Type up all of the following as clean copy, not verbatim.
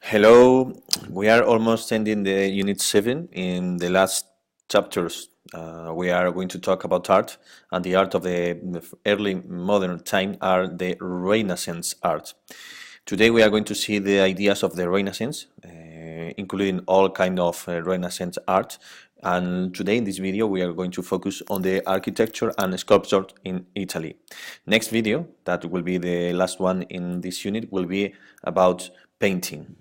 Hello, we are almost ending the Unit 7. In the last chapters, we are going to talk about art, and the art of the early modern time are the Renaissance art. Today we are going to see the ideas of the Renaissance, including all kind of Renaissance art. And today in this video we are going to focus on the architecture and sculpture in Italy. Next video, that will be the last one in this unit, will be about painting.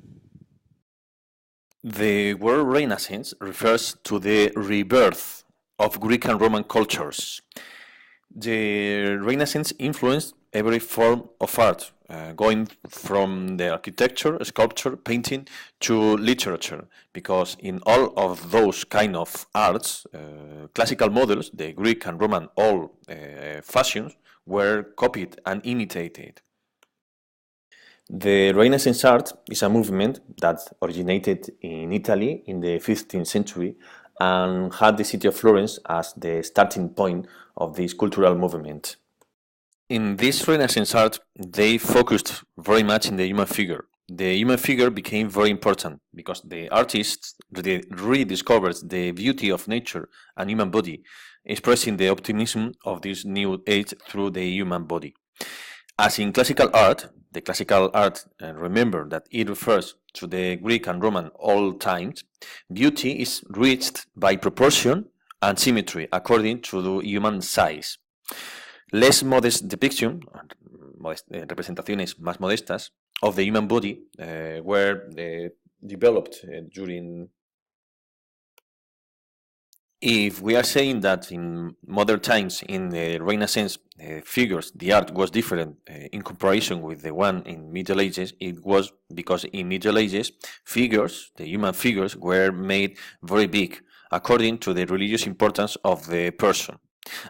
The word Renaissance refers to the rebirth of Greek and Roman cultures. The Renaissance influenced every form of art, going from the architecture, sculpture, painting to literature, because in all of those kind of arts, classical models, the Greek and Roman all fashions, were copied and imitated. The Renaissance art is a movement that originated in Italy in the 15th century and had the city of Florence as the starting point of this cultural movement. In this Renaissance art, they focused very much in the human figure. The human figure became very important because the artists rediscovered the beauty of nature and human body, expressing the optimism of this new age through the human body. As in classical art, the classical art, remember that it refers to the Greek and Roman old times, beauty is reached by proportion and symmetry according to the human size. Less modest depiction, representaciones más modestas, of the human body were developed during. If we are saying that in modern times, in the Renaissance figures, the art was different in comparison with the one in Middle Ages, it was because in Middle Ages, figures, the human figures, were made very big according to the religious importance of the person.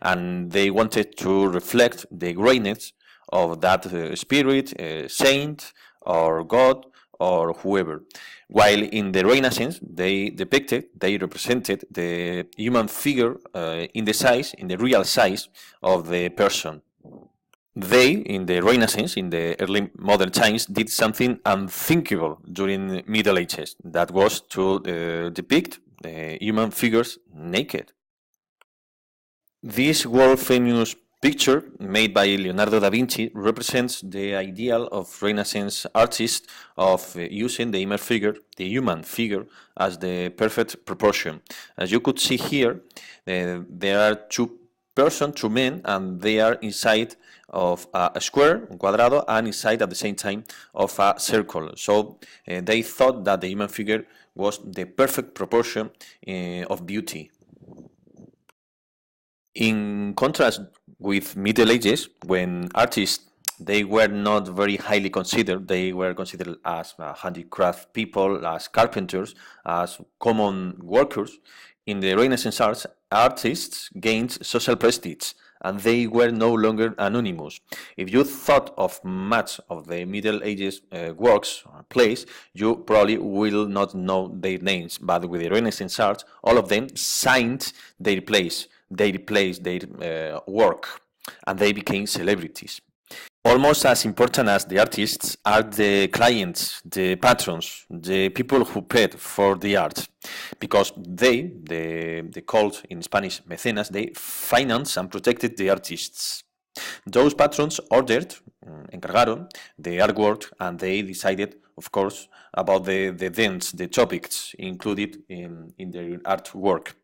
And they wanted to reflect the greatness of that spirit, saint, or God, or whoever. While in the Renaissance, they represented the human figure in the real size of the person. They, in the Renaissance, in the early modern times, did something unthinkable during Middle Ages. That was to depict human figures naked. This world-famous picture made by Leonardo da Vinci represents the ideal of Renaissance artists of using the human figure, as the perfect proportion. As you could see here, there are two men, and they are inside of a square, un cuadrado, and inside at the same time of a circle. So they thought that the human figure was the perfect proportion of beauty. In contrast with Middle Ages, when artists they were not very highly considered, they were considered as handicraft people, as carpenters, as common workers. In the Renaissance arts, artists gained social prestige and they were no longer anonymous. If you thought of much of the Middle Ages works or plays, you probably will not know their names, but with the Renaissance arts, all of them signed their plays. They replaced their work and they became celebrities. Almost as important as the artists are the clients, the patrons, the people who paid for the art, because they called in Spanish mecenas, they financed and protected the artists. Those patrons ordered, encargaron, the artwork, and they decided, of course, about the themes, the topics included in their artwork.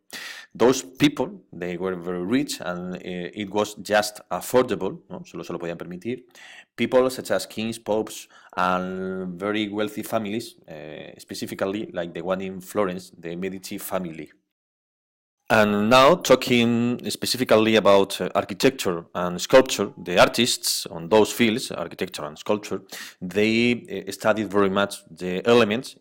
Those people, they were very rich and it was just affordable, ¿no? Solo se lo podían permitir. People such as kings, popes, and very wealthy families, specifically like the one in Florence, the Medici family. And now, talking specifically about architecture and sculpture, the artists on those fields, architecture and sculpture, they studied very much the elements,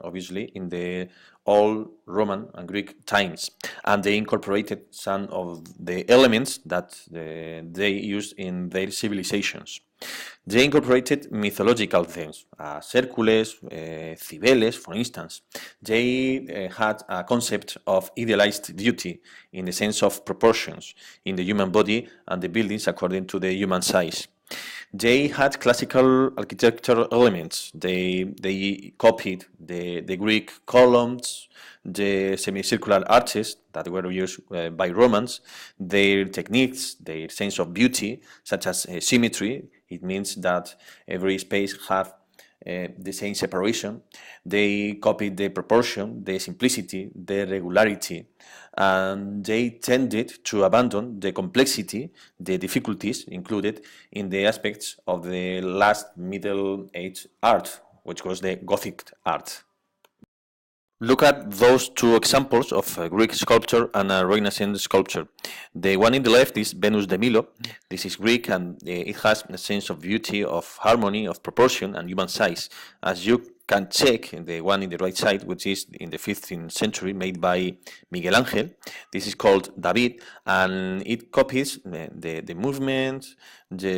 obviously, in the old Roman and Greek times, and they incorporated some of the elements that they used in their civilizations. They incorporated mythological themes, Hercules, Cibeles, for instance. They had a concept of idealized beauty in the sense of proportions in the human body and the buildings according to the human size. They had classical architectural elements. They copied the Greek columns, the semicircular arches that were used by Romans, their techniques, their sense of beauty, such as symmetry. It means that every space have the same separation. They copied the proportion, the simplicity, the regularity, and they tended to abandon the complexity, the difficulties included in the aspects of the last Middle Age art, which was the Gothic art. Look at those two examples of Greek sculpture and a Renaissance sculpture. The one in the left is Venus de Milo. This is Greek and it has a sense of beauty, of harmony, of proportion and human size. As you can check in the one in the right side, which is in the 15th century, made by Miguel Angel. This is called David, and it copies the movement,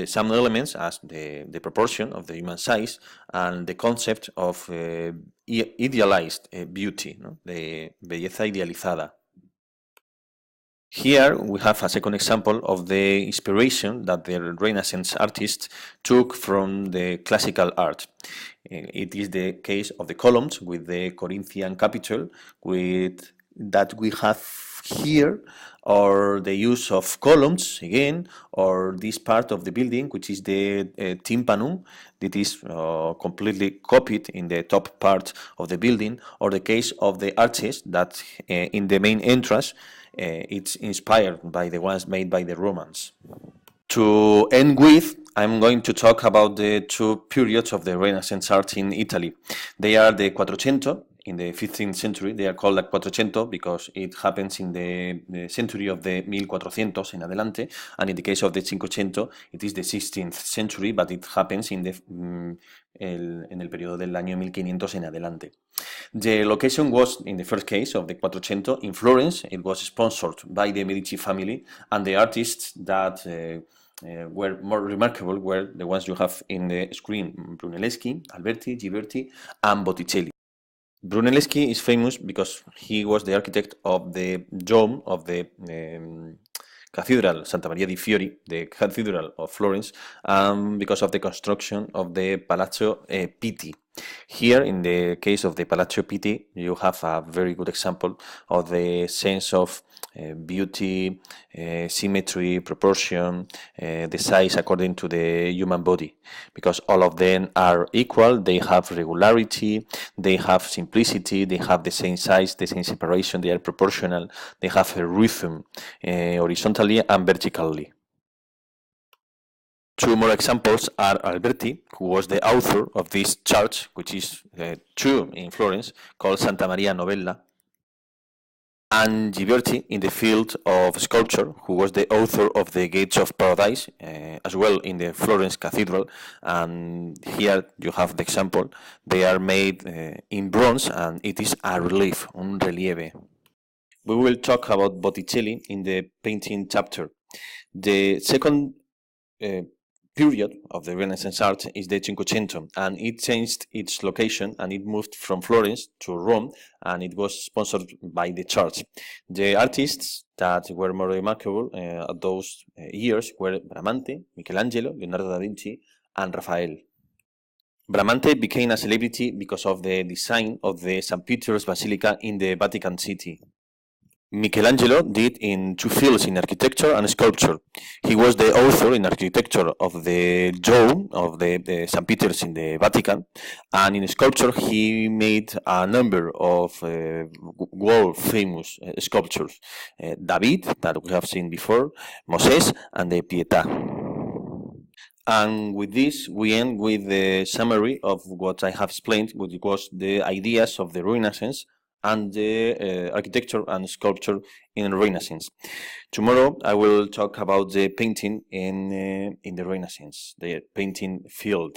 some elements as the proportion of the human size and the concept of idealized beauty, ¿no? De belleza idealizada. Here we have a second example of the inspiration that the Renaissance artists took from the classical art. It is the case of the columns with the Corinthian capital with that we have here, or the use of columns again, or this part of the building which is the tympanum that is completely copied in the top part of the building, or the case of the arches that in the main entrance it's inspired by the ones made by the Romans. To end with, I'm going to talk about the two periods of the Renaissance art in Italy. They are the Quattrocento. In the 15th century, they are called like Quattrocento because it happens in the century of the 1400 en adelante, and in the case of the Cinquecento, it is the 16th century, but it happens in en el periodo del año 1500 en adelante. The location was, in the first case of the Quattrocento, in Florence. It was sponsored by the Medici family, and the artists that were more remarkable were the ones you have in the screen: Brunelleschi, Alberti, Ghiberti, and Botticelli. Brunelleschi is famous because he was the architect of the dome of the Cathedral Santa Maria di Fiori, the Cathedral of Florence, because of the construction of the Palazzo Pitti. Here, in the case of the Palazzo Pitti, you have a very good example of the sense of beauty, symmetry, proportion, the size according to the human body, because all of them are equal, they have regularity, they have simplicity, they have the same size, the same separation, they are proportional, they have a rhythm horizontally and vertically. Two more examples are Alberti, who was the author of this church, which is true in Florence, called Santa Maria Novella, and Ghiberti in the field of sculpture, who was the author of the Gates of Paradise, as well in the Florence Cathedral. And here you have the example. They are made in bronze, and it is a relief, un relieve. We will talk about Botticelli in the painting chapter. The second period of the Renaissance art is the Cinquecento, and it changed its location and it moved from Florence to Rome, and it was sponsored by the church. The artists that were more remarkable at those years were Bramante, Michelangelo, Leonardo da Vinci, and Raphael. Bramante became a celebrity because of the design of the St. Peter's Basilica in the Vatican City. Michelangelo did in two fields, in architecture and sculpture. He was the author in architecture of the dome of the St. Peter's in the Vatican, and in sculpture he made a number of world famous sculptures. David, that we have seen before, Moses, and the Pietà. And with this, we end with the summary of what I have explained, which was the ideas of the Renaissance and the architecture and sculpture in Renaissance. Tomorrow I will talk about the painting in the Renaissance, the painting field.